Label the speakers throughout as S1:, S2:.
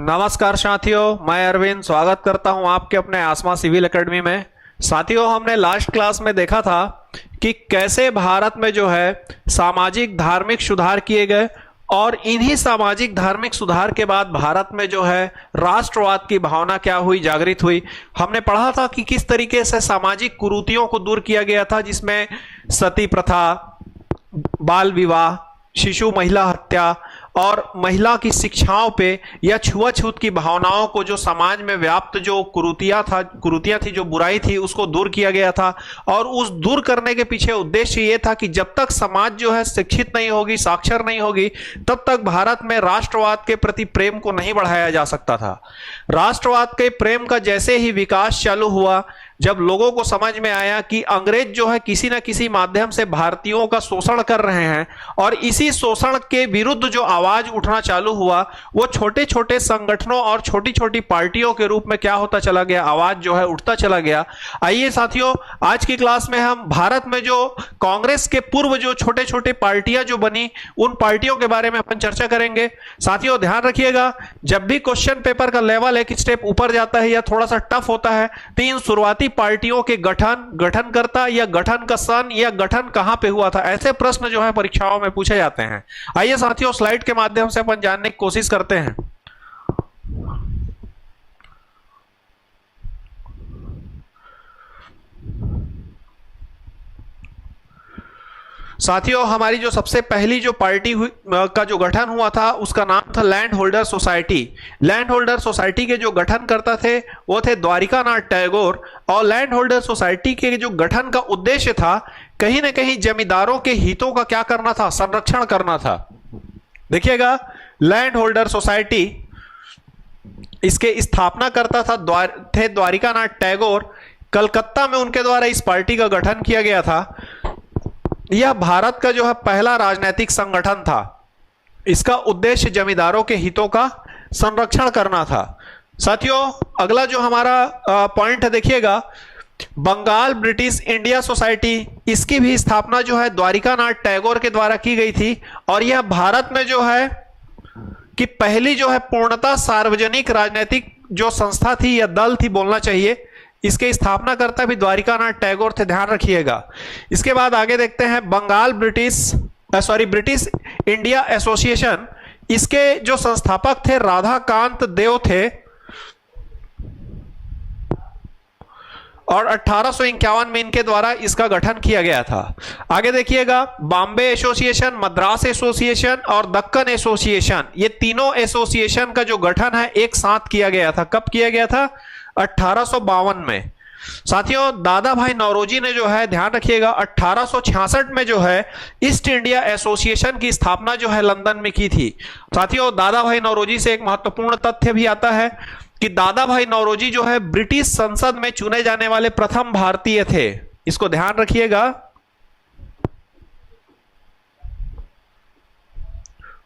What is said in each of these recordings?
S1: नमस्कार साथियों, मैं अरविंद स्वागत करता हूं आपके अपने आसमा सिविल एकेडमी में। साथियों, हमने लास्ट क्लास में देखा था कि कैसे भारत में जो है सामाजिक धार्मिक सुधार किए गए और इन्हीं सामाजिक धार्मिक सुधार के बाद भारत में जो है राष्ट्रवाद की भावना क्या हुई, जागृत हुई। हमने पढ़ा था कि किस तरीके से सामाजिक कुरीतियों को दूर किया गया था, जिसमें सती प्रथा, बाल विवाह, शिशु महिला हत्या और महिला की शिक्षाओं पे या छुआछूत की भावनाओं को जो समाज में व्याप्त जो कुरीतियां थी, जो बुराई थी, उसको दूर किया गया था। और उस दूर करने के पीछे उद्देश्य ये था कि जब तक समाज जो है शिक्षित नहीं होगी, साक्षर नहीं होगी, तब तक भारत में राष्ट्रवाद के प्रति प्रेम को नहीं बढ़ाया जा सकता था। राष्ट्रवाद के प्रेम का जैसे ही विकास चालू हुआ, जब लोगों को समझ में आया कि अंग्रेज जो है किसी न किसी माध्यम से भारतीयों का शोषण कर रहे हैं और इसी शोषण के विरुद्ध जो आवाज उठना चालू हुआ, वो छोटे छोटे संगठनों और छोटी छोटी पार्टियों के रूप में क्या होता चला गया, आवाज जो है उठता चला गया। आइए साथियों, आज की क्लास में हम भारत में जो कांग्रेस के पूर्व जो छोटे छोटे पार्टियां जो बनी, उन पार्टियों के बारे में अपन चर्चा करेंगे। साथियों ध्यान रखिएगा, जब भी क्वेश्चन पेपर का लेवल एक स्टेप ऊपर जाता है या थोड़ा सा टफ होता है, तो इन शुरुआती पार्टियों के गठनकर्ता या गठन का सन या गठन कहां पे हुआ था, ऐसे प्रश्न जो है परीक्षाओं में पूछे जाते हैं। आइए साथियों, स्लाइड के माध्यम से अपन जानने की कोशिश करते हैं। साथियों, हमारी जो सबसे पहली जो पार्टी का जो गठन हुआ था, उसका नाम था land holder society. Land holder society के जो गठन करता थे वो थे द्वारिकानाथ टैगोर। और लैंड होल्डर सोसाइटी के जो गठन का उद्देश्य था, कहीं ना कहीं जमींदारों के हितों का क्या करना था, संरक्षण करना था। देखिएगा, लैंड होल्डर सोसाइटी, इसके स्थापना करता था थे द्वारिकानाथ टैगोर। कलकत्ता में उनके द्वारा इस पार्टी का गठन किया गया था। यह भारत का जो है पहला राजनीतिक संगठन था। इसका उद्देश्य जमींदारों के हितों का संरक्षण करना था। साथियों, अगला जो हमारा पॉइंट है, देखिएगा, बंगाल ब्रिटिश इंडिया सोसाइटी, इसकी भी स्थापना जो है द्वारिकानाथ टैगोर के द्वारा की गई थी। और यह भारत में जो है कि पहली जो है पूर्णतः सार्वजनिक राजनीतिक जो संस्था थी या दल थी बोलना चाहिए। इसके स्थापनाकर्ता भी द्वारिकानाथ टैगोर थे, ध्यान रखिएगा। इसके बाद आगे देखते हैं बंगाल ब्रिटिश इंडिया एसोसिएशन। इसके जो संस्थापक थे राधाकांत देव थे और 1851 में इनके द्वारा इसका गठन किया गया था। आगे देखिएगा, बॉम्बे एसोसिएशन, मद्रास एसोसिएशन और दक्कन एसोसिएशन, ये तीनों एसोसिएशन का जो गठन है एक साथ किया गया था। कब किया गया था? 1852 में। साथियों, दादा भाई नौरोजी ने जो है, ध्यान रखिएगा, 1866 में जो है ईस्ट इंडिया एसोसिएशन की स्थापना जो है लंदन में की थी। साथियों, दादा भाई नौरोजी से एक महत्वपूर्ण तथ्य भी आता है कि दादा भाई नौरोजी जो है ब्रिटिश संसद में चुने जाने वाले प्रथम भारतीय थे। इसको ध्यान रखिएगा,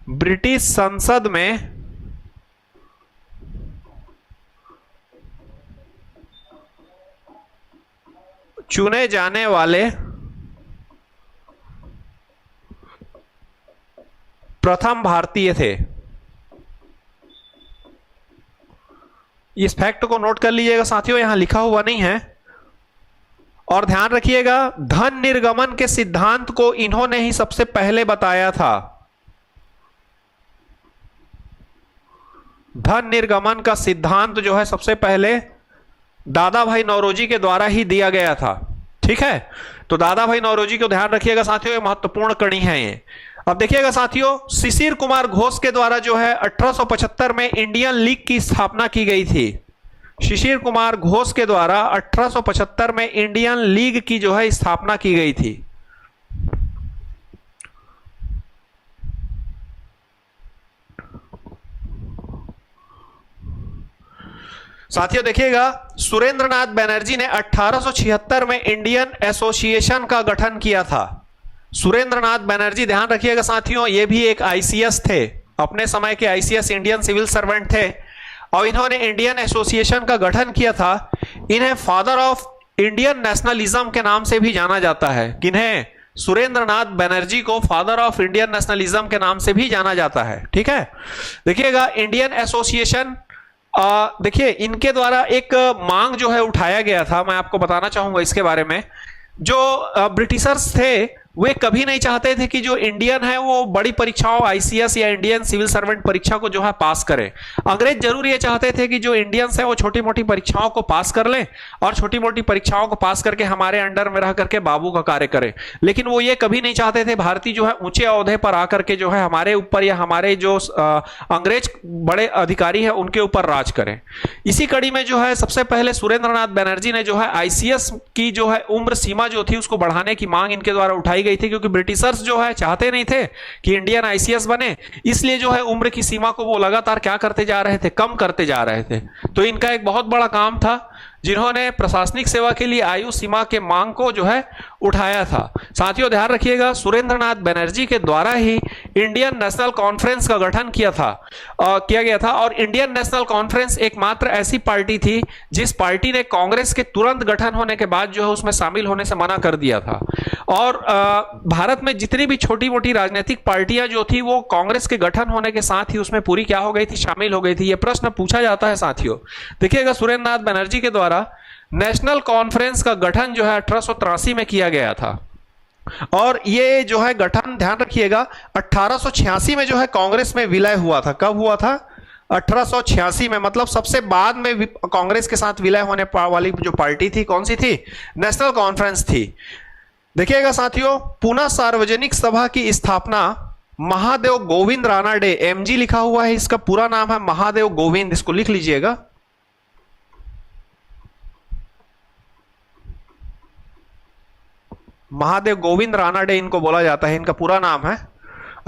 S1: ब्रिटिश संसद में चुने जाने वाले प्रथम भारतीय थे। इस फैक्ट को नोट कर लीजिएगा साथियों, यहां लिखा हुआ नहीं है। और ध्यान रखिएगा, धन निर्गमन के सिद्धांत को इन्होंने ही सबसे पहले बताया था। धन निर्गमन का सिद्धांत जो है सबसे पहले दादा भाई नौरोजी के द्वारा ही दिया गया था। ठीक है, तो दादा भाई नौरोजी को ध्यान रखिएगा साथियों, ये महत्वपूर्ण कड़ी है ये। अब देखिएगा साथियों, शिशिर कुमार घोष के द्वारा जो है 1875 में इंडियन लीग की स्थापना की गई थी। शिशिर कुमार घोष के द्वारा 1875 में इंडियन लीग की जो है स्थापना की गई थी। साथियों देखिएगा, सुरेंद्रनाथ बनर्जी ने 1876 में इंडियन एसोसिएशन का गठन किया था। सुरेंद्रनाथ बनर्जी, ध्यान रखिएगा साथियों, ये भी एक आईसीएस थे, अपने समय के आईसीएस इंडियन सिविल सर्वेंट थे और इन्होंने इंडियन एसोसिएशन का गठन किया था। इन्हें फादर ऑफ इंडियन नेशनलिज्म के नाम से भी जाना जाता है। किन्हें? सुरेंद्रनाथ बनर्जी को फादर ऑफ इंडियन नेशनलिज्म के नाम से भी जाना जाता है। ठीक है, देखिएगा, इंडियन एसोसिएशन देखिए इनके द्वारा एक मांग जो है उठाया गया था, मैं आपको बताना चाहूंगा इसके बारे में। जो ब्रिटिशर्स थे वे कभी नहीं चाहते थे कि जो इंडियन है वो बड़ी परीक्षाओं आईसीएस या इंडियन सिविल सर्वेंट परीक्षा को जो है पास करें। अंग्रेज जरूर ये चाहते थे कि जो इंडियंस हैं वो छोटी मोटी परीक्षाओं को पास कर लें और छोटी मोटी परीक्षाओं को पास करके हमारे अंडर में रह करके बाबू का कार्य करें, लेकिन वो ये कभी नहीं चाहते थे भारतीय जो है ऊंचे ओहदे पर आकर के जो है हमारे ऊपर या हमारे जो अंग्रेज बड़े अधिकारी हैं उनके ऊपर राज करें। इसी कड़ी में जो है सबसे पहले सुरेंद्रनाथ बनर्जी ने जो है आईसीएस की जो है उम्र सीमा जो थी उसको बढ़ाने की मांग इनके द्वारा उठाई गई थी, क्योंकि ब्रिटिशर्स जो है चाहते नहीं थे कि इंडियन आईसीएस बने, इसलिए जो है उम्र की सीमा को वो लगातार क्या करते जा रहे थे, कम करते जा रहे थे। तो इनका एक बहुत बड़ा काम था जिन्होंने प्रशासनिक सेवा के लिए आयु सीमा के मांग को जो है उठाया था। साथियों ध्यान रखिएगा, सुरेंद्रनाथ बनर्जी के द्वारा ही इंडियन नेशनल कॉन्फ्रेंस का गठन किया गया था और इंडियन नेशनल कॉन्फ्रेंस एकमात्र ऐसी पार्टी थी जिस पार्टी ने कांग्रेस के तुरंत गठन होने के बाद जो है उसमें शामिल होने से मना कर दिया था। और भारत में जितनी भी छोटी मोटी राजनीतिक पार्टियां जो थी वो कांग्रेस के गठन होने के साथ ही उसमें पूरी क्या हो गई थी, शामिल हो गई थी। यह प्रश्न पूछा जाता है साथियों। देखिएगा सुरेंद्रनाथ बनर्जी के द्वारा नेशनल कॉन्फ्रेंस का गठन जो है 1883 में किया गया था और ये जो है गठन ध्यान रखिएगा 1886 में जो है कांग्रेस में विलय हुआ था। कब हुआ था? 1886 में, मतलब सबसे बाद में कांग्रेस के साथ विलय होने वाली जो पार्टी थी कौन सी थी? नेशनल कॉन्फ्रेंस थी। देखिएगा साथियों, पुनः सार्वजनिक सभा की स्थापना महादेव गोविंद रानाडे, एमजी लिखा हुआ है, इसका पूरा नाम है महादेव गोविंद, इसको लिख लीजिएगा। महादेव गोविंद रानाडे इनको बोला जाता है, इनका पूरा नाम है।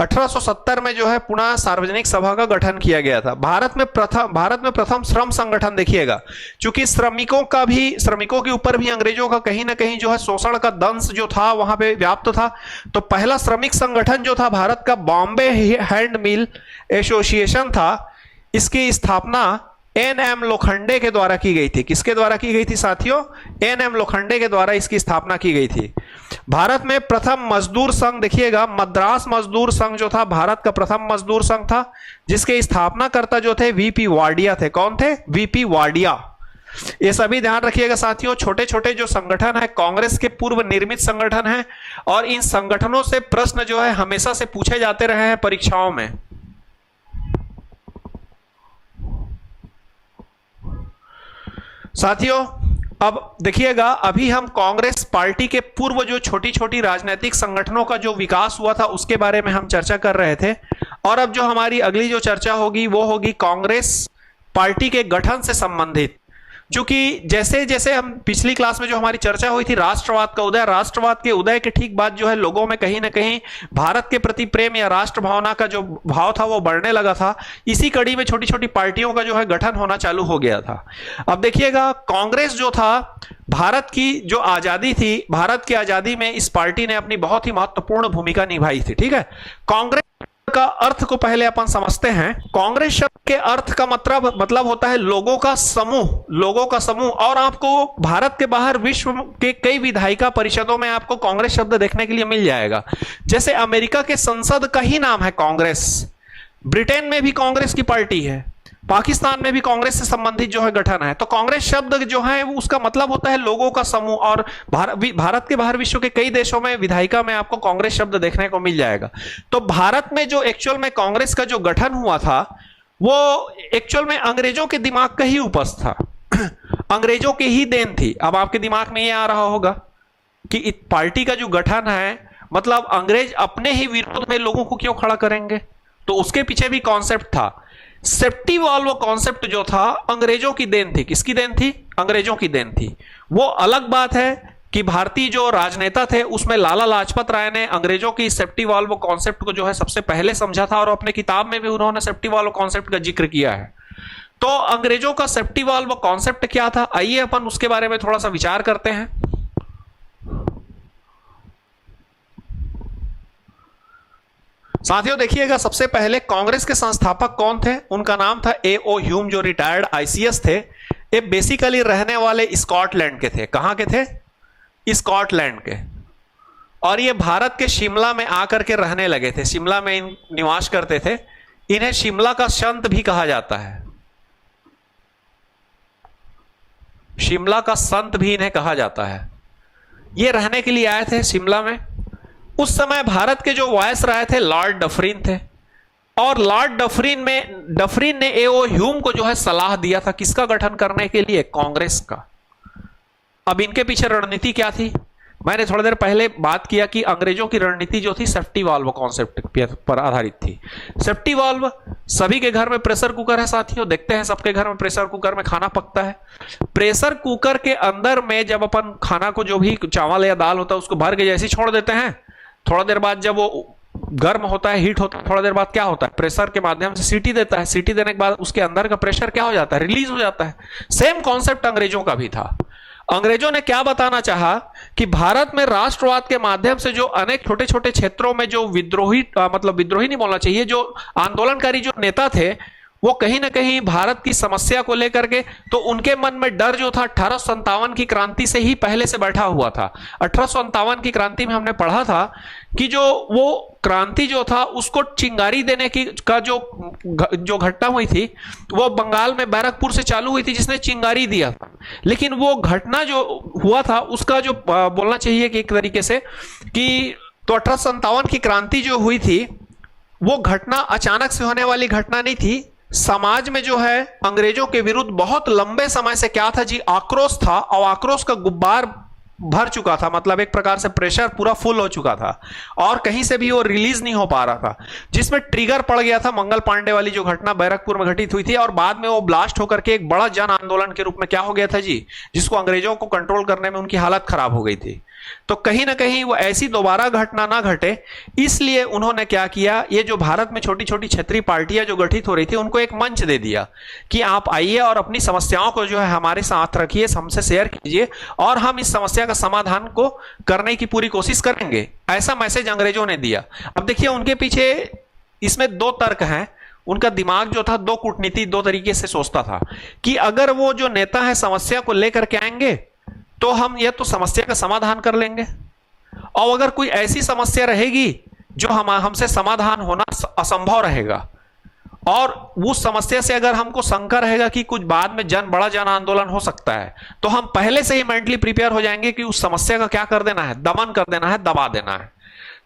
S1: 1870 में जो है पुनः सार्वजनिक सभा का गठन किया गया था। भारत में प्रथम श्रम संगठन, देखिएगा क्योंकि श्रमिकों के ऊपर भी अंग्रेजों का कहीं ना कहीं जो है शोषण का दंश जो था वहां पे व्याप्त था, तो पहला श्रमिक संगठन जो था भारत का बॉम्बे हैंड मिल एसोसिएशन था। इसकी स्थापना एन.एम. लोखंडे के द्वारा की गई थी। किसके द्वारा की गई थी साथियों? एन.एम. लोखंडे के द्वारा इसकी स्थापना की गई थी। भारत में प्रथम मजदूर संघ, देखिएगा मद्रास मजदूर संघ जो था भारत का प्रथम मजदूर संघ था, जिसके स्थापनाकर्ता जो थे वीपी वाडिया थे। कौन थे? वीपी वाडिया। ये सभी ध्यान रखिएगा साथियों, छोटे छोटे जो संगठन है कांग्रेस के पूर्व निर्मित संगठन है और इन संगठनों से प्रश्न जो है हमेशा से पूछे जाते रहे हैं परीक्षाओं में। साथियों अब देखिएगा, अभी हम कांग्रेस पार्टी के पूर्व जो छोटी छोटी राजनीतिक संगठनों का जो विकास हुआ था उसके बारे में हम चर्चा कर रहे थे, और अब जो हमारी अगली जो चर्चा होगी वो होगी कांग्रेस पार्टी के गठन से संबंधित। क्योंकि जैसे जैसे हम पिछली क्लास में जो हमारी चर्चा हुई थी राष्ट्रवाद का उदय, राष्ट्रवाद के उदय के ठीक बाद जो है लोगों में कहीं ना कहीं भारत के प्रति प्रेम या राष्ट्र भावना का जो भाव था वो बढ़ने लगा था। इसी कड़ी में छोटी छोटी पार्टियों का जो है गठन होना चालू हो गया था। अब देखिएगा, कांग्रेस जो था, भारत की जो आजादी थी, भारत की आजादी में इस पार्टी ने अपनी बहुत ही महत्वपूर्ण भूमिका निभाई थी। ठीक है, कांग्रेस का अर्थ को पहले अपन समझते हैं। कांग्रेस शब्द के अर्थ का मतलब होता है लोगों का समूह, लोगों का समूह। और आपको भारत के बाहर विश्व के कई विधायिका परिषदों में आपको कांग्रेस शब्द देखने के लिए मिल जाएगा। जैसे अमेरिका के संसद का ही नाम है कांग्रेस, ब्रिटेन में भी कांग्रेस की पार्टी है, पाकिस्तान में भी कांग्रेस से संबंधित जो है गठन है। तो कांग्रेस शब्द जो है उसका मतलब होता है लोगों का समूह, और भारत के बाहर विश्व के कई देशों में विधायिका में आपको कांग्रेस शब्द देखने को मिल जाएगा। तो भारत में जो एक्चुअल में कांग्रेस का जो गठन हुआ था वो एक्चुअल में अंग्रेजों के दिमाग का ही उपज था, अंग्रेजों की ही देन थी। अब आपके दिमाग में ये आ रहा होगा कि इस पार्टी का जो गठन है मतलब अंग्रेज अपने ही विरोध में लोगों को क्यों खड़ा करेंगे, तो उसके पीछे भी कॉन्सेप्ट था। सेफ्टी वाल्व कॉन्सेप्ट जो था अंग्रेजों की देन थी। किसकी देन थी? अंग्रेजों की देन थी। वो अलग बात है कि भारतीय जो राजनेता थे उसमें लाला लाजपत राय ने अंग्रेजों की सेफ्टी वाल्व कॉन्सेप्ट को जो है सबसे पहले समझा था और अपने किताब में भी उन्होंने सेफ्टी वाल्व कॉन्सेप्ट का जिक्र किया है। तो अंग्रेजों का सेफ्टी वाल्व कॉन्सेप्ट क्या था, आइए अपन उसके बारे में थोड़ा सा विचार करते हैं। साथियों देखिएगा, सबसे पहले कांग्रेस के संस्थापक कौन थे? उनका नाम था A.O. ह्यूम, जो रिटायर्ड आईसीएस थे। ये बेसिकली रहने वाले स्कॉटलैंड के थे। कहां के थे? स्कॉटलैंड के। और ये भारत के शिमला में आकर के रहने लगे थे, शिमला में निवास करते थे। इन्हें शिमला का संत भी कहा जाता है। शिमला का संत भी इन्हें कहा जाता है। ये रहने के लिए आए थे शिमला में। उस समय भारत के जो वायसराय थे लॉर्ड डफरिन थे, और लॉर्ड डफरिन ने एओ ह्यूम को जो है सलाह दिया था किसका गठन करने के लिए, कांग्रेस का। अब इनके पीछे रणनीति क्या थी, मैंने थोड़ी देर पहले बात किया कि अंग्रेजों की रणनीति जो थी सेफ्टी वाल्व कॉन्सेप्ट पर आधारित थी। सेफ्टी वाल्व, सभी के घर में प्रेशर कुकर है साथियों, देखते हैं सबके घर में प्रेशर कुकर में खाना पकता है। प्रेशर कुकर के अंदर में जब अपन खाना को, जो भी चावल या दाल होता है, उसको भर के जैसे छोड़ देते हैं, थोड़ा देर बाद जब वो गर्म होता है, हीट होता है, थोड़ा देर बाद क्या होता है, प्रेशर के माध्यम से सीटी देता है। सीटी देने के बाद उसके अंदर का प्रेशर क्या हो जाता है, रिलीज हो जाता है। सेम कॉन्सेप्ट अंग्रेजों का भी था। अंग्रेजों ने क्या बताना चाहा कि भारत में राष्ट्रवाद के माध्यम से जो अनेक छोटे छोटे क्षेत्रों में जो विद्रोही, मतलब विद्रोही नहीं बोलना चाहिए, जो आंदोलनकारी जो नेता थे, वो कहीं ना कहीं भारत की समस्या को लेकर के, तो उनके मन में डर जो था 1857 की क्रांति से ही पहले से बैठा हुआ था। 1857 की क्रांति में हमने पढ़ा था कि जो वो क्रांति जो था उसको चिंगारी देने की का जो घटना हुई थी, वो बंगाल में बैरकपुर से चालू हुई थी, जिसने चिंगारी दिया था। लेकिन वो घटना जो हुआ था उसका जो बोलना चाहिए कि एक तरीके से कि तो 1857 की क्रांति जो हुई थी वो घटना अचानक से होने वाली घटना नहीं थी। समाज में जो है अंग्रेजों के विरुद्ध बहुत लंबे समय से क्या था जी, आक्रोश था, और आक्रोश का गुब्बार भर चुका था, मतलब एक प्रकार से प्रेशर पूरा फुल हो चुका था और कहीं से भी वो रिलीज नहीं हो पा रहा था, जिसमें ट्रिगर पड़ गया था मंगल पांडे वाली जो घटना बैरकपुर में घटित हुई थी, और बाद में वो ब्लास्ट होकर के एक बड़ा जन आंदोलन के रूप में क्या हो गया था जी, जिसको अंग्रेजों को कंट्रोल करने में उनकी हालत खराब हो गई थी। तो कहीं ना कहीं वो ऐसी दोबारा घटना ना घटे, इसलिए उन्होंने क्या किया, ये जो भारत में छोटी छोटी क्षेत्रीय पार्टियां जो गठित हो रही थी उनको एक मंच दे दिया कि आप आइए और अपनी समस्याओं को जो है हमारे साथ रखिए, हमसे शेयर कीजिए, और हम इस समस्या का समाधान को करने की पूरी कोशिश करेंगे। ऐसा मैसेज अंग्रेजों ने दिया। अब देखिए उनके पीछे इसमें दो तर्क हैं। उनका दिमाग जो था दो कूटनीति, दो तरीके से सोचता था कि अगर वो जो नेता है समस्या को लेकर के आएंगे तो हम ये तो समस्या का समाधान कर लेंगे, और अगर कोई ऐसी समस्या रहेगी जो हमसे समाधान होना असंभव रहेगा, और उस समस्या से अगर हमको शंका रहेगा कि कुछ बाद में बड़ा जन आंदोलन हो सकता है, तो हम पहले से ही मेंटली प्रिपेयर हो जाएंगे कि उस समस्या का क्या कर देना है, दमन कर देना है, दबा देना है।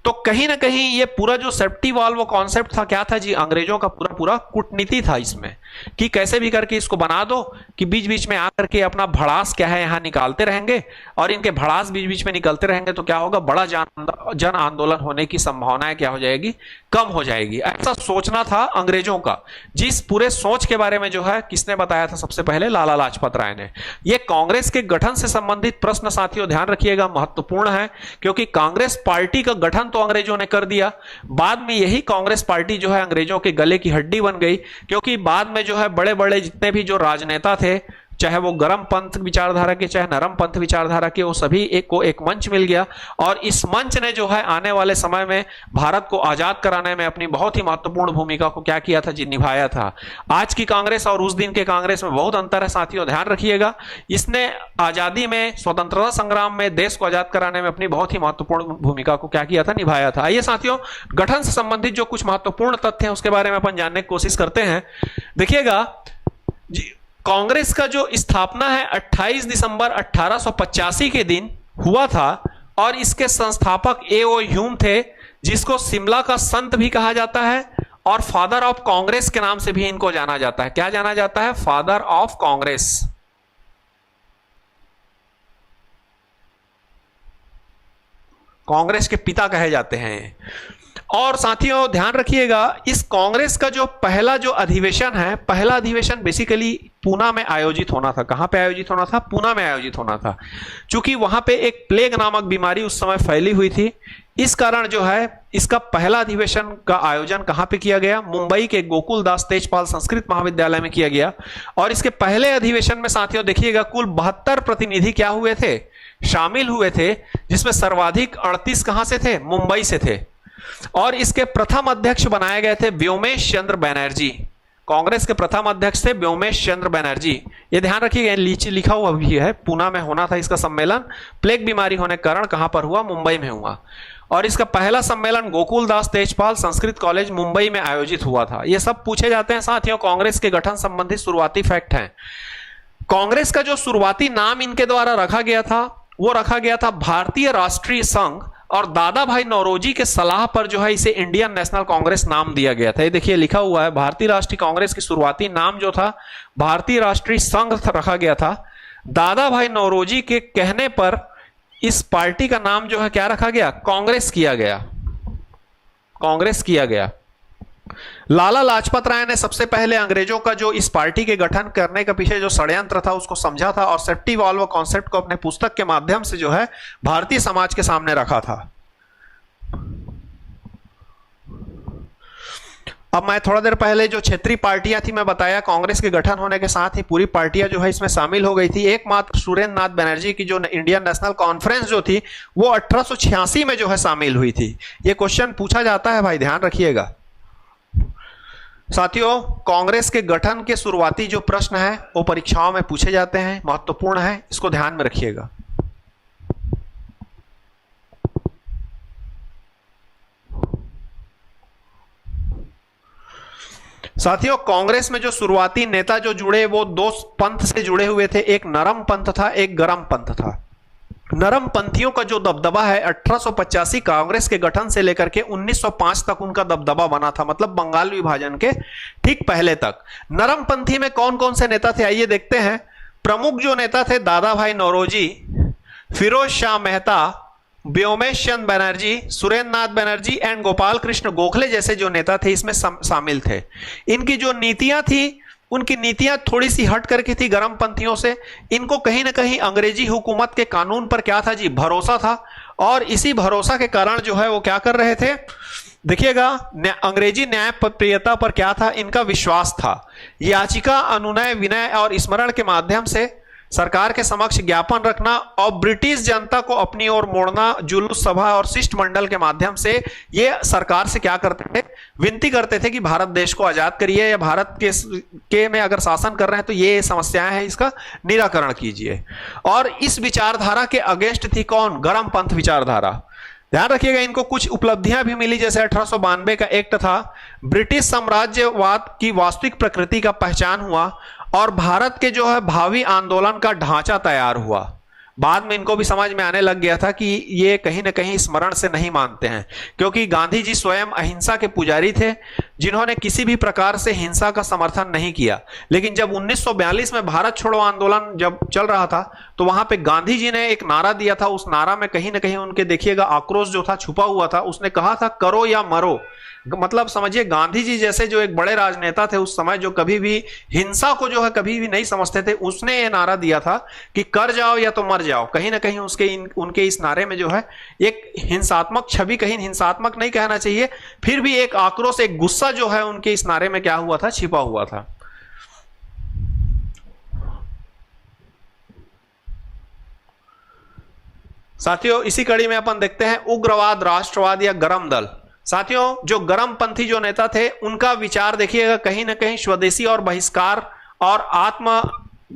S1: तो कहीं ना कहीं ये पूरा जो सेफ्टी वाल्व कॉन्सेप्ट था क्या था जी, अंग्रेजों का पूरा पूरा कूटनीति था इसमें, कि कैसे भी करके इसको बना दो कि बीच बीच में आकर के अपना भड़ास क्या है यहां निकालते रहेंगे, और इनके भड़ास बीच बीच में निकलते रहेंगे तो क्या होगा, बड़ा जन आंदोलन होने की संभावनाएं क्या हो जाएगी, कम हो जाएगी। ऐसा सोचना था अंग्रेजों का। जिस पूरे सोच के बारे में जो है किसने बताया था, सबसे पहले लाला लाजपत राय ने। यह कांग्रेस के गठन से संबंधित प्रश्न साथियों ध्यान रखिएगा, महत्वपूर्ण है, क्योंकि कांग्रेस पार्टी का गठन तो अंग्रेजों ने कर दिया, बाद में यही कांग्रेस पार्टी जो है अंग्रेजों के गले की हड्डी बन गई, क्योंकि बाद में जो है बड़े बड़े जितने भी जो राजनेता थे, चाहे वो गर्म पंथ विचारधारा के चाहे नरम पंथ विचारधारा के, वो सभी एक मंच मिल गया, और इस मंच ने जो है आने वाले समय में भारत को आजाद कराने में अपनी बहुत ही महत्वपूर्ण भूमिका को क्या किया था जी, निभाया था। आज की कांग्रेस और उस दिन के कांग्रेस में बहुत अंतर है साथियों, ध्यान रखिएगा। इसने आजादी में, स्वतंत्रता संग्राम में देश को आजाद कराने में अपनी बहुत ही महत्वपूर्ण भूमिका को क्या किया था, निभाया था। आइए साथियों, गठन से संबंधित जो कुछ महत्वपूर्ण तथ्य हैं उसके बारे में अपन जानने की कोशिश करते हैं। देखिएगा जी, कांग्रेस का जो स्थापना है 28 दिसंबर 1885 के दिन हुआ था, और इसके संस्थापक एओ ह्यूम थे, जिसको शिमला का संत भी कहा जाता है, और फादर ऑफ कांग्रेस के नाम से भी इनको जाना जाता है। क्या जाना जाता है, फादर ऑफ कांग्रेस। कांग्रेस के पिता कहे जाते हैं। और साथियों ध्यान रखिएगा, इस कांग्रेस का जो पहला जो अधिवेशन है, पहला अधिवेशन बेसिकली पूना में आयोजित होना था। कहां पे आयोजित होना था, पूना में आयोजित होना था। चूंकि वहां पे एक प्लेग नामक बीमारी उस समय फैली हुई थी, इस कारण जो है इसका पहला अधिवेशन का आयोजन कहां पे किया गया, मुंबई के गोकुल दास तेजपाल संस्कृत महाविद्यालय में किया गया। और इसके पहले अधिवेशन में साथियों देखिएगा कुल 72 प्रतिनिधि क्या हुए थे, शामिल हुए थे, जिसमें सर्वाधिक 38 कहां से थे, मुंबई से थे। और इसके प्रथम अध्यक्ष बनाए गए थे व्योमेश चंद्र बनर्जी। कांग्रेस के प्रथम अध्यक्ष थे व्योमेश चंद्र बनर्जी। ये ध्यान रखिएगा, नीचे लिखा हुआ भी है, पूना में होना था इसका सम्मेलन, प्लेग बीमारी होने के कारण कहां पर हुआ, मुंबई में हुआ। और इसका पहला सम्मेलन गोकुल दास तेजपाल संस्कृत कॉलेज मुंबई में आयोजित हुआ था। ये सब पूछे जाते हैं साथियों, कांग्रेस के गठन संबंधी शुरुआती फैक्ट हैं। कांग्रेस का जो शुरुआती नाम इनके द्वारा रखा गया था वो रखा गया था भारतीय राष्ट्रीय संघ, और दादा भाई नौरोजी के सलाह पर जो है इसे इंडियन नेशनल कांग्रेस नाम दिया गया था। ये देखिए लिखा हुआ है, भारतीय राष्ट्रीय कांग्रेस की शुरुआती नाम जो था भारतीय राष्ट्रीय संघ रखा गया था। दादा भाई नौरोजी के कहने पर इस पार्टी का नाम जो है क्या रखा गया, कांग्रेस किया गया, कांग्रेस किया गया। लाला लाजपत राय ने सबसे पहले अंग्रेजों का जो इस पार्टी के गठन करने के पीछे जो षड्यंत्र था उसको समझा था और सेफ्टी वॉल्व कॉन्सेप्ट को अपने पुस्तक के माध्यम से जो है भारतीय समाज के सामने रखा था। अब मैं थोड़ा देर पहले जो क्षेत्रीय पार्टियां थी मैं बताया, कांग्रेस के गठन होने के साथ ही पूरी पार्टियां जो है इसमें शामिल हो गई थी। एकमात्र सुरेंद्र नाथ बनर्जी की जो इंडियन नेशनल कॉन्फ्रेंस जो थी वो 1886 में जो है शामिल हुई थी। ये क्वेश्चन पूछा जाता है भाई, ध्यान रखिएगा साथियों। कांग्रेस के गठन के शुरुआती जो प्रश्न है वो परीक्षाओं में पूछे जाते हैं, महत्वपूर्ण है, इसको ध्यान में रखिएगा। साथियों कांग्रेस में जो शुरुआती नेता जो जुड़े वो दो पंथ से जुड़े हुए थे, एक नरम पंथ था, एक गरम पंथ था। नरम पंथियों का जो दबदबा है 1885 कांग्रेस के गठन से लेकर के 1905 तक उनका दबदबा बना था, मतलब बंगाल विभाजन के ठीक पहले तक। नरम पंथी में कौन कौन से नेता थे आइए देखते हैं। प्रमुख जो नेता थे दादा भाई नौरोजी, फिरोज शाह मेहता, व्योमेश चंद्र बनर्जी, सुरेंद्र नाथ बनर्जी एंड गोपाल कृष्ण गोखले जैसे जो नेता थे इसमें शामिल थे। इनकी जो नीतियां थी उनकी नीतियां थोड़ी सी हट करके थी गरम पंथियों से। इनको कहीं ना कहीं अंग्रेजी हुकूमत के कानून पर क्या था जी, भरोसा था, और इसी भरोसा के कारण जो है वो क्या कर रहे थे, देखिएगा अंग्रेजी न्याय प्रियता पर क्या था, इनका विश्वास था। याचिका, अनुनय, विनय और स्मरण के माध्यम से सरकार के समक्ष ज्ञापन रखना और ब्रिटिश जनता को अपनी ओर मोड़ना, जुलूस सभा और शिष्टमंडल के माध्यम से ये सरकार से क्या करते थे, विनती करते थे कि भारत देश को आजाद करिए, या भारत के में अगर शासन कर रहे हैं तो ये समस्याएं हैं, इसका निराकरण कीजिए। और इस विचारधारा के अगेंस्ट थी कौन, गरम पंथ विचारधारा। ध्यान रखिएगा इनको कुछ उपलब्धियां भी मिली, जैसे 1892 का एक्ट था, ब्रिटिश साम्राज्यवाद की वास्तविक प्रकृति का पहचान हुआ और भारत के जो है भावी आंदोलन का ढांचा तैयार हुआ। बाद में इनको भी समझ में आने लग गया था कि ये कहीं ना कहीं स्मरण से नहीं मानते हैं, क्योंकि गांधी जी स्वयं अहिंसा के पुजारी थे जिन्होंने किसी भी प्रकार से हिंसा का समर्थन नहीं किया। लेकिन जब 1942 में भारत छोड़ो आंदोलन जब चल रहा था तो वहां पे गांधी जी ने एक नारा दिया था, उस नारा में कहीं ना कहीं उनके देखिएगा आक्रोश जो था छुपा हुआ था। उसने कहा था करो या मरो, मतलब समझिए गांधी जी जैसे जो एक बड़े राजनेता थे उस समय, जो कभी भी हिंसा को जो है कभी भी नहीं समझते थे, उसने ये नारा दिया था कि कर जाओ या तो मर जाओ। कहीं ना कहीं उनके इस नारे में जो है एक हिंसात्मक छवि, कहीं हिंसात्मक नहीं कहना चाहिए, फिर भी एक आक्रोश, एक गुस्सा जो है उनके इस नारे में क्या हुआ था, छिपा हुआ था। साथियों इसी कड़ी में अपन देखते हैं उग्रवाद, राष्ट्रवाद या गरम दल। साथियों जो गरम पंथी जो नेता थे उनका विचार देखिएगा कहीं ना कहीं स्वदेशी और बहिष्कार और आत्म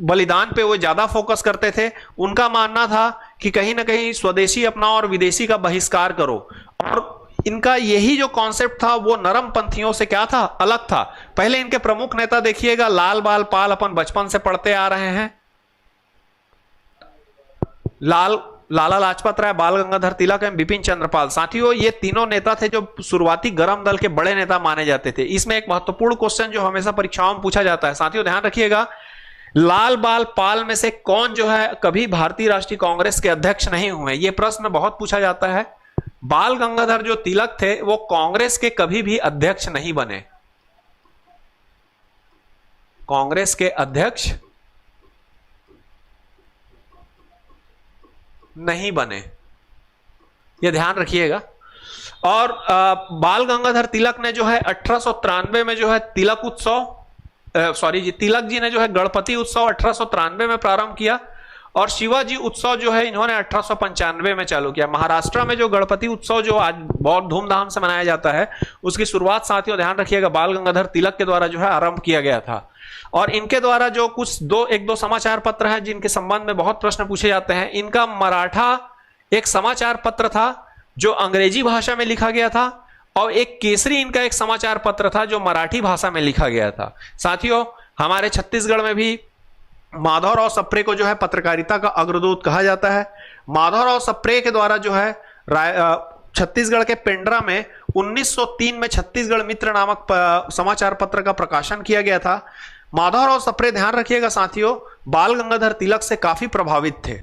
S1: बलिदान पे वो ज्यादा फोकस करते थे। उनका मानना था कि कहीं ना कहीं स्वदेशी अपनाओ और विदेशी का बहिष्कार करो, और इनका यही जो कॉन्सेप्ट था वो नरम पंथियों से क्या था, अलग था। पहले इनके प्रमुख नेता देखिएगा लाल बाल पाल, अपन बचपन से पढ़ते आ रहे हैं, लाला लाजपत राय, बाल गंगाधर तिलक एवं बिपिन चंद्र पाल। साथियों ये तीनों नेता थे जो शुरुआती गरम दल के बड़े नेता माने जाते थे। इसमें एक महत्वपूर्ण क्वेश्चन जो हमेशा परीक्षाओं में पूछा जाता है, साथियों ध्यान रखिएगा, लाल बाल पाल में से कौन जो है कभी भारतीय राष्ट्रीय कांग्रेस के अध्यक्ष नहीं हुए, यह प्रश्न बहुत पूछा जाता है। बाल गंगाधर जो तिलक थे वो कांग्रेस के कभी भी अध्यक्ष नहीं बने, कांग्रेस के अध्यक्ष नहीं बने, ये ध्यान रखिएगा। और बाल गंगाधर तिलक ने जो है 1893 में जो है तिलक उत्सव, तिलक जी ने जो है गणपति उत्सव 1893 में प्रारंभ किया, और शिवाजी उत्सव जो है इन्होंने 1895 में चालू किया। महाराष्ट्र में जो गणपति उत्सव जो आज बहुत धूमधाम से मनाया जाता है, उसकी शुरुआत साथियों ध्यान रखिएगा बाल गंगाधर तिलक के द्वारा जो है आरंभ किया गया था। और इनके द्वारा जो कुछ एक दो समाचार पत्र हैं जिनके संबंध में बहुत प्रश्न पूछे जाते हैं। इनका मराठा एक समाचार पत्र था जो अंग्रेजी भाषा में लिखा गया था, और एक केसरी इनका एक समाचार पत्र था जो मराठी भाषा में लिखा गया था। साथियों हमारे छत्तीसगढ़ में भी माधवराव सप्रे को जो है पत्रकारिता का अग्रदूत कहा जाता है। माधवराव सप्रे के द्वारा जो है छत्तीसगढ़ के पेंड्रा में 1903 में छत्तीसगढ़ मित्र नामक समाचार पत्र का प्रकाशन किया गया था। माधवराव सप्रे, ध्यान रखिएगा साथियों, बाल गंगाधर तिलक से काफी प्रभावित थे।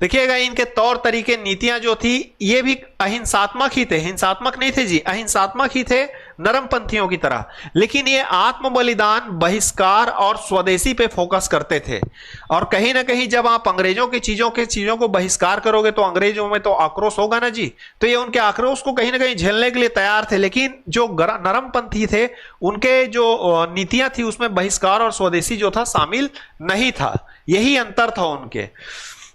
S1: देखिएगा इनके तौर तरीके, नीतियां जो थी ये भी अहिंसात्मक ही थे, हिंसात्मक नहीं थे जी, अहिंसात्मक ही थे, नरमपंथियों की तरह। लेकिन ये आत्म बलिदान, बहिष्कार और स्वदेशी पे फोकस करते थे। और कहीं ना कहीं जब आप अंग्रेजों की चीजों को बहिष्कार करोगे तो अंग्रेजों में तो आक्रोश होगा ना जी, तो ये उनके आक्रोश को कहीं ना कहीं झेलने के लिए तैयार थे। लेकिन जो नरमपंथी थे उनके जो नीतियां थी उसमें बहिष्कार और स्वदेशी जो था शामिल नहीं था। यही अंतर था उनके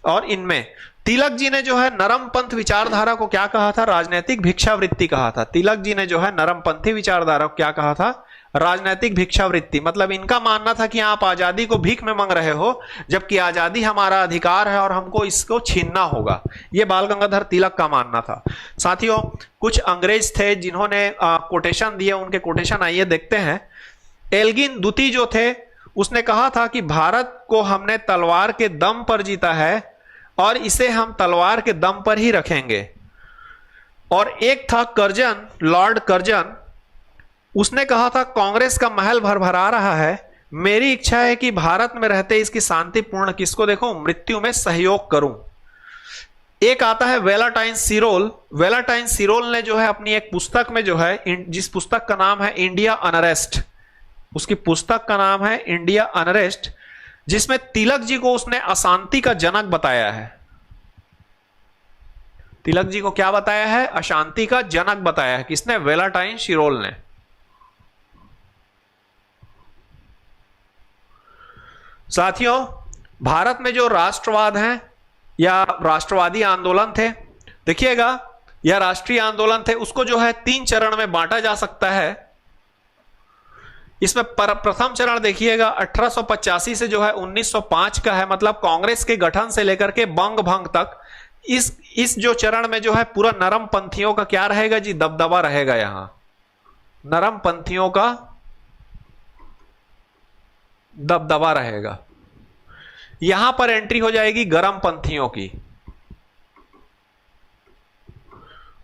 S1: और इनमें। तिलक जी ने जो है नरमपंथ विचारधारा को क्या कहा था? राजनैतिक भिक्षावृत्ति कहा था। तिलक जी ने जो है नरमपंथी विचारधारा को क्या कहा था? राजनैतिक भिक्षावृत्ति। मतलब इनका मानना था कि आप आजादी को भीख में मांग रहे हो, जबकि आजादी हमारा अधिकार है और हमको इसको छीनना होगा। यह बाल गंगाधर तिलक का मानना था। साथियों, कुछ अंग्रेज थे जिन्होंने कोटेशन दिए, उनके कोटेशन आइए देखते हैं। एल्गिन दुती जो थे उसने कहा था कि भारत को हमने तलवार के दम पर जीता है और इसे हम तलवार के दम पर ही रखेंगे। और एक था कर्जन, लॉर्ड कर्जन, उसने कहा था कांग्रेस का महल भरभरा रहा है, मेरी इच्छा है कि भारत में रहते इसकी शांतिपूर्ण किसको देखो मृत्यु में सहयोग करूं। एक आता है वेलाटाइन सिरोल। वेलाटाइन सिरोल ने जो है अपनी एक पुस्तक में जो है, जिस पुस्तक का नाम है इंडिया अनरेस्ट, उसकी पुस्तक का नाम है इंडिया अनरेस्ट, जिसमें तिलक जी को उसने अशांति का जनक बताया है। तिलक जी को क्या बताया है? अशांति का जनक बताया है। किसने? वेलाटाइन शिरोल ने। साथियों, भारत में जो राष्ट्रवाद है या राष्ट्रवादी आंदोलन थे, देखिएगा या राष्ट्रीय आंदोलन थे, उसको जो है 3 चरण में बांटा जा सकता है। इसमें प्रथम चरण देखिएगा 1885 से जो है 1905 का है, मतलब कांग्रेस के गठन से लेकर के बंग भंग तक। इस जो चरण में जो है पूरा नरम पंथियों का क्या रहेगा जी? दबदबा रहेगा। यहां नरम पंथियों का दबदबा रहेगा। यहां पर एंट्री हो जाएगी गरम पंथियों की।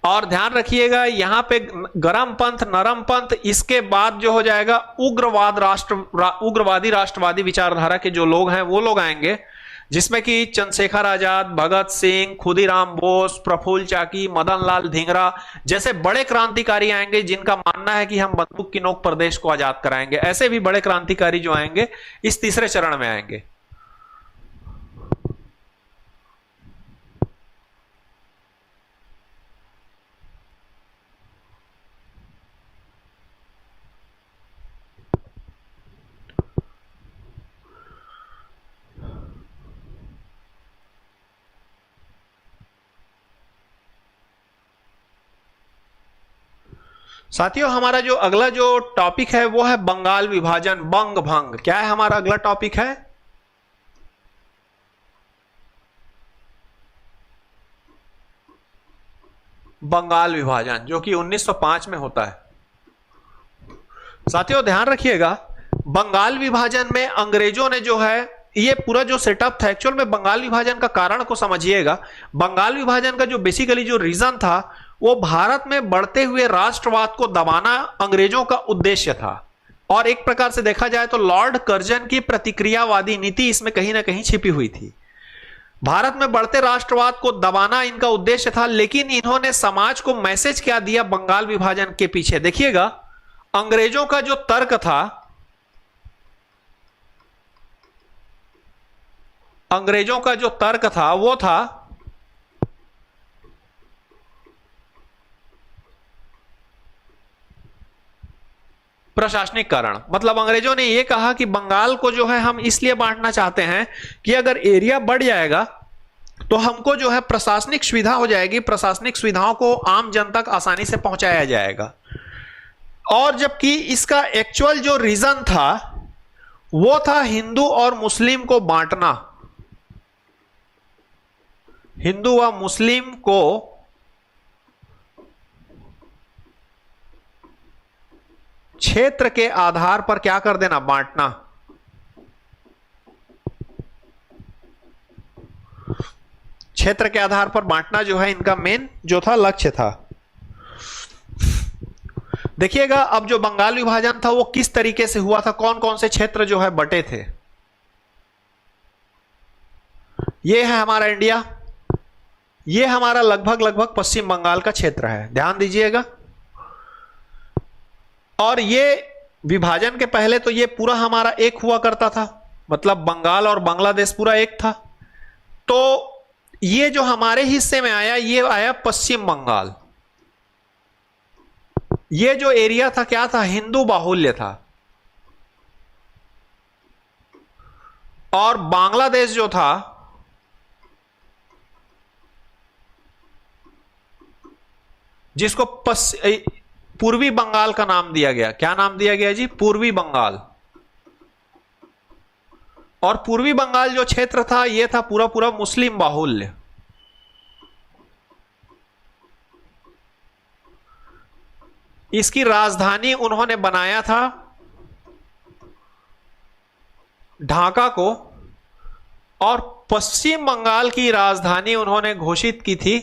S1: और ध्यान रखिएगा यहां पे गरम पंथ, नरम पंथ, इसके बाद जो हो जाएगा उग्रवादी राष्ट्रवादी विचारधारा के जो लोग हैं वो लोग आएंगे, जिसमें कि चंद्रशेखर आजाद, भगत सिंह, खुदीराम बोस, प्रफुल्ल चाकी, मदन लाल धिंगरा जैसे बड़े क्रांतिकारी आएंगे, जिनका मानना है कि हम बंदूक की नोक पर देश को आजाद कराएंगे। ऐसे भी बड़े क्रांतिकारी जो आएंगे इस तीसरे चरण में आएंगे। साथियों, हमारा जो अगला जो टॉपिक है वो है बंगाल विभाजन, बंग भंग। क्या है हमारा अगला टॉपिक? है बंगाल विभाजन, जो कि 1905 में होता है। साथियों ध्यान रखिएगा, बंगाल विभाजन में अंग्रेजों ने जो है, ये पूरा जो सेटअप था, एक्चुअल में बंगाल विभाजन का कारण को समझिएगा। बंगाल विभाजन का जो बेसिकली जो रीजन था वो भारत में बढ़ते हुए राष्ट्रवाद को दबाना अंग्रेजों का उद्देश्य था। और एक प्रकार से देखा जाए तो लॉर्ड कर्जन की प्रतिक्रियावादी नीति इसमें कहीं ना कहीं छिपी हुई थी। भारत में बढ़ते राष्ट्रवाद को दबाना इनका उद्देश्य था, लेकिन इन्होंने समाज को मैसेज क्या दिया बंगाल विभाजन के पीछे? देखिएगा, अंग्रेजों का जो तर्क था, अंग्रेजों का जो तर्क था वो था प्रशासनिक कारण। मतलब अंग्रेजों ने यह कहा कि बंगाल को जो है हम इसलिए बांटना चाहते हैं कि अगर एरिया बढ़ जाएगा तो हमको जो है प्रशासनिक सुविधा हो जाएगी, प्रशासनिक सुविधाओं को आम जनता तक आसानी से पहुंचाया जाएगा। और जबकि इसका एक्चुअल जो रीजन था वो था हिंदू और मुस्लिम को बांटना, हिंदू व मुस्लिम को क्षेत्र के आधार पर क्या कर देना? बांटना। क्षेत्र के आधार पर बांटना जो है इनका मेन जो था लक्ष्य था। देखिएगा अब जो बंगाल विभाजन था वो किस तरीके से हुआ था, कौन कौन से क्षेत्र जो है बटे थे। ये है हमारा इंडिया, ये हमारा लगभग लगभग पश्चिम बंगाल का क्षेत्र है, ध्यान दीजिएगा। और ये विभाजन के पहले तो ये पूरा हमारा एक हुआ करता था, मतलब बंगाल और बांग्लादेश पूरा एक था। तो ये जो हमारे हिस्से में आया ये आया पश्चिम बंगाल। ये जो एरिया था क्या था, हिंदू बाहुल्य था। और बांग्लादेश जो था जिसको पूर्वी बंगाल का नाम दिया गया, क्या नाम दिया गया जी, पूर्वी बंगाल। और पूर्वी बंगाल जो क्षेत्र था यह था पूरा पूरा मुस्लिम बाहुल्य। इसकी राजधानी उन्होंने बनाया था ढाका को, और पश्चिम बंगाल की राजधानी उन्होंने घोषित की थी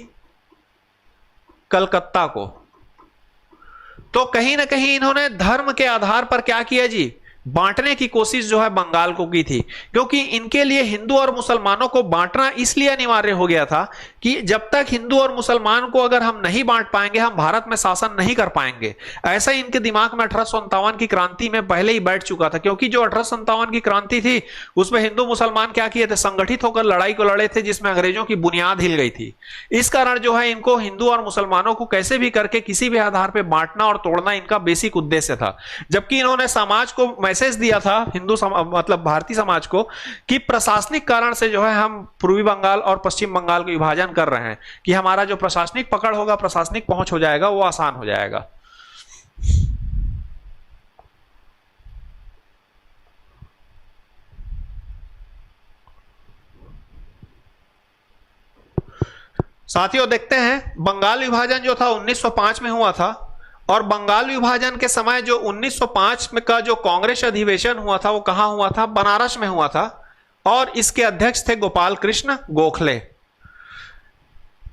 S1: कलकत्ता को। तो कहीं ना कहीं इन्होंने धर्म के आधार पर क्या किया जी, बांटने की कोशिश जो है बंगाल को की थी। क्योंकि इनके लिए हिंदू और मुसलमानों को बांटना इसलिए अनिवार्य हो गया था कि जब तक हिंदू और मुसलमान को अगर हम नहीं बांट पाएंगे हम भारत में शासन नहीं कर पाएंगे। ऐसा इनके दिमाग में 1857 की क्रांति में पहले ही बैठ चुका था। क्योंकि जो 1857 की क्रांति थी उसमें हिंदू मुसलमान क्या किए थे, संगठित होकर लड़ाई को लड़े थे, जिसमें अंग्रेजों की बुनियाद हिल गई थी। इस कारण जो है इनको हिंदू और मुसलमानों को कैसे भी करके किसी भी आधार पर बांटना और तोड़ना इनका बेसिक उद्देश्य था। जबकि इन्होंने समाज को मैसेज दिया था, हिंदू मतलब भारतीय समाज को, कि प्रशासनिक कारण से जो है हम पूर्वी बंगाल और पश्चिम बंगाल का विभाजन कर रहे हैं कि हमारा जो प्रशासनिक पकड़ होगा, प्रशासनिक पहुंच हो जाएगा, वो आसान हो जाएगा। साथियों देखते हैं बंगाल विभाजन जो था 1905 में हुआ था। और बंगाल विभाजन के समय जो 1905 में का जो कांग्रेस अधिवेशन हुआ था वो कहां हुआ था, बनारस में हुआ था। और इसके अध्यक्ष थे गोपाल कृष्ण गोखले।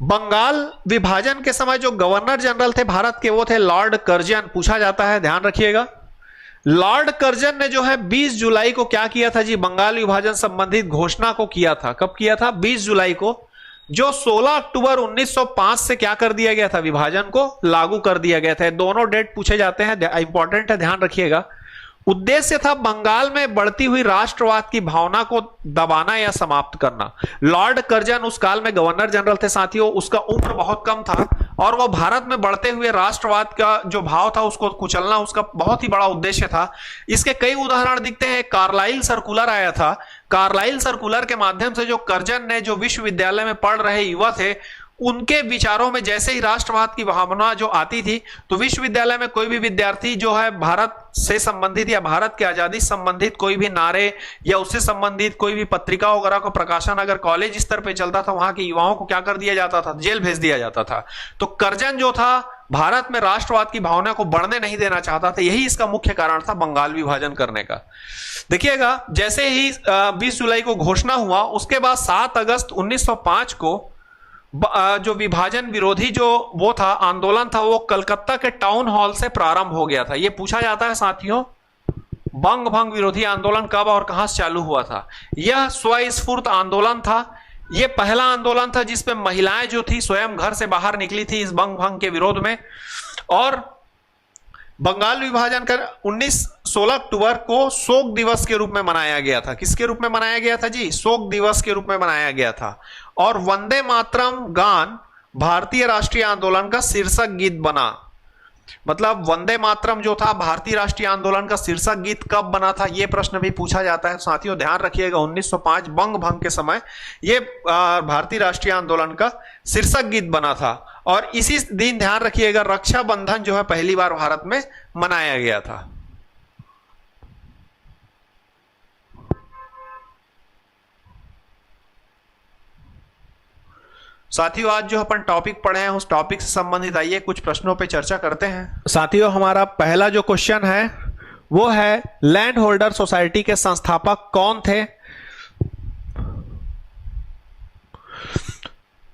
S1: बंगाल विभाजन के समय जो गवर्नर जनरल थे भारत के वो थे लॉर्ड कर्जन। पूछा जाता है, ध्यान रखिएगा। लॉर्ड कर्जन ने जो है 20 जुलाई को क्या किया था जी, बंगाल विभाजन संबंधित घोषणा को किया था। कब किया था, 20 जुलाई को, जो 16 अक्टूबर 1905 से क्या कर दिया गया था, विभाजन को लागू कर दिया गया था। दोनों डेट पूछे जाते हैं, इंपॉर्टेंट है, ध्यान रखिएगा। उद्देश्य था बंगाल में बढ़ती हुई राष्ट्रवाद की भावना को दबाना या समाप्त करना। लॉर्ड कर्जन उस काल में गवर्नर जनरल थे साथियों, उसका उम्र बहुत कम था और वो भारत में बढ़ते हुए राष्ट्रवाद का जो भाव था उसको कुचलना उसका बहुत ही बड़ा उद्देश्य था। इसके कई उदाहरण दिखते हैं। कार्लाइल सर्कुलर आया था। कार्लाइल सर्कुलर के माध्यम से जो कर्जन ने, जो विश्वविद्यालय में पढ़ रहे युवा थे, उनके विचारों में जैसे ही राष्ट्रवाद की भावना जो आती थी तो विश्वविद्यालय में कोई भी विद्यार्थी जो है भारत से संबंधित या भारत की आजादी से संबंधित कोई भी नारे या उससे संबंधित कोई भी पत्रिका वगैरह का प्रकाशन अगर कॉलेज स्तर पे चलता था, वहां के युवाओं को क्या कर दिया जाता था, जेल भेज दिया जाता था। तो कर्जन जो था भारत में राष्ट्रवाद की भावना को बढ़ने नहीं देना चाहता था। यही इसका मुख्य कारण था बंगाल विभाजन करने का। देखिएगा, जैसे ही 20 जुलाई को घोषणा हुआ, उसके बाद 7 अगस्त 1905 को जो विभाजन विरोधी जो वो था आंदोलन था, वो कलकत्ता के टाउन हॉल से प्रारंभ हो गया था। ये पूछा जाता है साथियों, बंग भंग विरोधी आंदोलन कब और कहां से चालू हुआ था। यह स्वस्फूर्त आंदोलन था। यह पहला आंदोलन था जिसमें महिलाएं जो थी स्वयं घर से बाहर निकली थी इस बंग भंग के विरोध में। और बंगाल विभाजन कर 16 अक्टूबर को शोक दिवस के रूप में मनाया गया था। किसके रूप में मनाया गया था जी, शोक दिवस के रूप में मनाया गया था। और वंदे मातरम गान भारतीय राष्ट्रीय आंदोलन का शीर्षक गीत बना। मतलब वंदे मातरम जो था भारतीय राष्ट्रीय आंदोलन का शीर्षक गीत कब बना था, यह प्रश्न भी पूछा जाता है साथियों। ध्यान रखिएगा, 1905 बंग भंग के समय यह भारतीय राष्ट्रीय आंदोलन का शीर्षक गीत बना था। और इसी दिन ध्यान रखिएगा रक्षाबंधन जो है पहली बार भारत में मनाया गया था। साथियों, आज जो अपन टॉपिक पढ़े हैं उस टॉपिक से संबंधित आइए कुछ प्रश्नों पे चर्चा करते हैं। साथियों, हमारा पहला जो क्वेश्चन है वो है लैंड होल्डर सोसाइटी के संस्थापक कौन थे।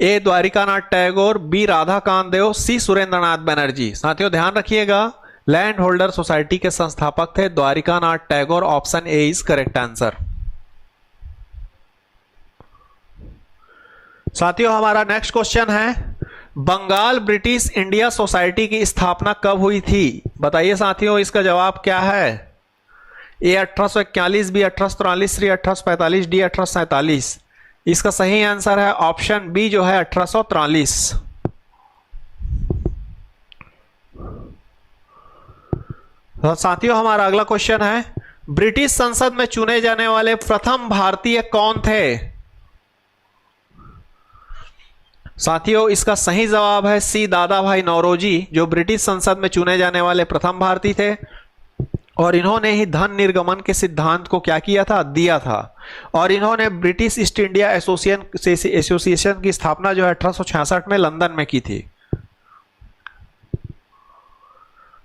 S1: ए द्वारिकानाथ टैगोर, बी राधाकांत देव, सी सुरेंद्रनाथ बनर्जी। साथियों ध्यान रखिएगा, लैंड होल्डर सोसाइटी के संस्थापक थे Dwarikanath Tagore. Option A is correct answer. साथियों हमारा नेक्स्ट क्वेश्चन है, बंगाल ब्रिटिश इंडिया सोसाइटी की स्थापना कब हुई थी? बताइए साथियों, इसका जवाब क्या है? ए 1841, बी 1843, सी 1845, डी 1847। इसका सही आंसर है ऑप्शन बी जो है 1843। तो साथियों हमारा अगला क्वेश्चन है, ब्रिटिश संसद में चुने जाने वाले प्रथम भारतीय कौन थे? साथियों इसका सही जवाब है सी दादा भाई नौरोजी, जो ब्रिटिश संसद में चुने जाने वाले प्रथम भारतीय थे और इन्होंने ही धन निर्गमन के सिद्धांत को क्या किया था? दिया था। और इन्होंने ब्रिटिश ईस्ट इंडिया एसोसिएशन की स्थापना जो है 1866 में लंदन में की थी।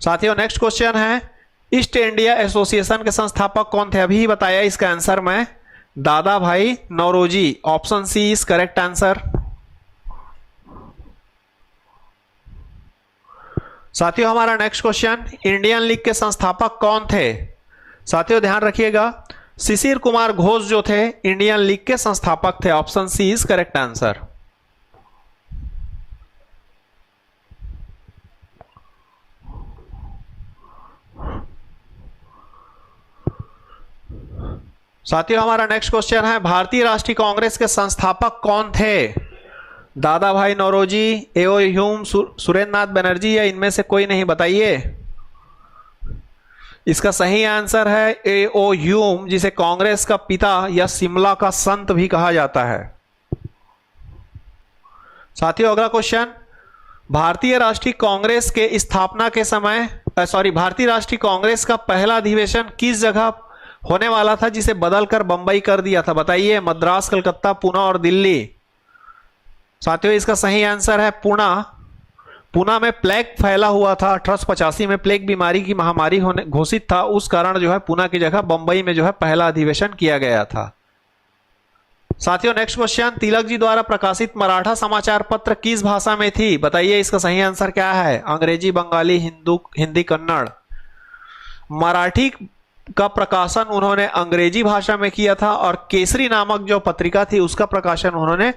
S1: साथियों नेक्स्ट क्वेश्चन है, ईस्ट इंडिया एसोसिएशन के संस्थापक कौन थे? अभी बताया इसका आंसर मैं, Dadabhai Naoroji. Option C is correct answer. साथियों हमारा नेक्स्ट क्वेश्चन, इंडियन लीग के संस्थापक कौन थे? साथियों ध्यान रखिएगा, शिशिर कुमार घोष जो थे इंडियन लीग के संस्थापक थे। Option C is correct answer. साथियों हमारा नेक्स्ट क्वेश्चन है, भारतीय राष्ट्रीय कांग्रेस के संस्थापक कौन थे? दादा भाई नौरोजी, एओ ह्यूम, सुरेंद्रनाथ बनर्जी या इनमें से कोई नहीं? बताइए। इसका सही आंसर है एओ ह्यूम, जिसे कांग्रेस का पिता या शिमला का संत भी कहा जाता है। साथियों अगला क्वेश्चन, भारतीय राष्ट्रीय कांग्रेस के स्थापना के समय भारतीय राष्ट्रीय कांग्रेस का पहला अधिवेशन किस जगह होने वाला था जिसे बदलकर बंबई कर दिया था? बताइए। मद्रास, कलकत्ता, पुणे और दिल्ली। साथियों इसका सही आंसर है पुणे। पुणे में प्लेग फैला हुआ था, 1885 में प्लेग बीमारी की महामारी होने घोषित था, उस कारण जो है पुणे की जगह बंबई में जो है पहला अधिवेशन किया गया था। साथियों नेक्स्ट क्वेश्चन, तिलक जी द्वारा प्रकाशित मराठा समाचार पत्र किस भाषा में थी? बताइए इसका सही आंसर क्या है? अंग्रेजी, बंगाली, हिंदी, कन्नड़। मराठी का प्रकाशन उन्होंने अंग्रेजी भाषा में किया था और केसरी नामक जो पत्रिका थी उसका प्रकाशन उन्होंने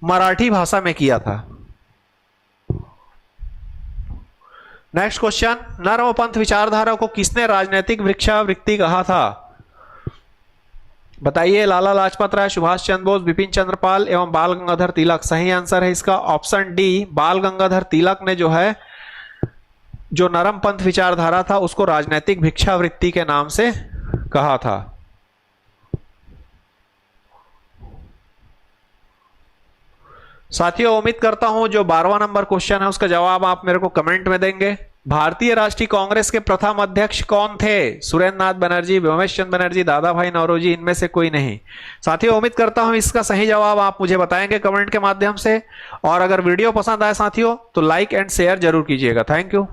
S1: मराठी भाषा में किया था। नेक्स्ट क्वेश्चन, नर्मपंथ विचारधारा को किसने राजनीतिक भिक्षावृत्ति कहा था? बताइए। लाला लाजपत राय, सुभाष चंद्र बोस, बिपिन चंद्र पाल एवं बाल गंगाधर तिलक। सही आंसर है इसका ऑप्शन डी, बाल गंगाधर तिलक ने जो है जो नरमपंथ विचारधारा था उसको राजनीतिक भिक्षावृत्ति के नाम से कहा था। साथियों उम्मीद करता हूं जो 12वां नंबर क्वेश्चन है उसका जवाब आप मेरे को कमेंट में देंगे। भारतीय राष्ट्रीय कांग्रेस के प्रथम अध्यक्ष कौन थे? सुरेंद्रनाथ बनर्जी, व्योमेश चंद्र बनर्जी, दादा भाई नौरोजी, इनमें से कोई नहीं। साथियों उम्मीद करता हूं इसका सही जवाब आप मुझे बताएंगे कमेंट के माध्यम से। और अगर वीडियो पसंद आए साथियों तो लाइक एंड शेयर जरूर कीजिएगा। Thank you.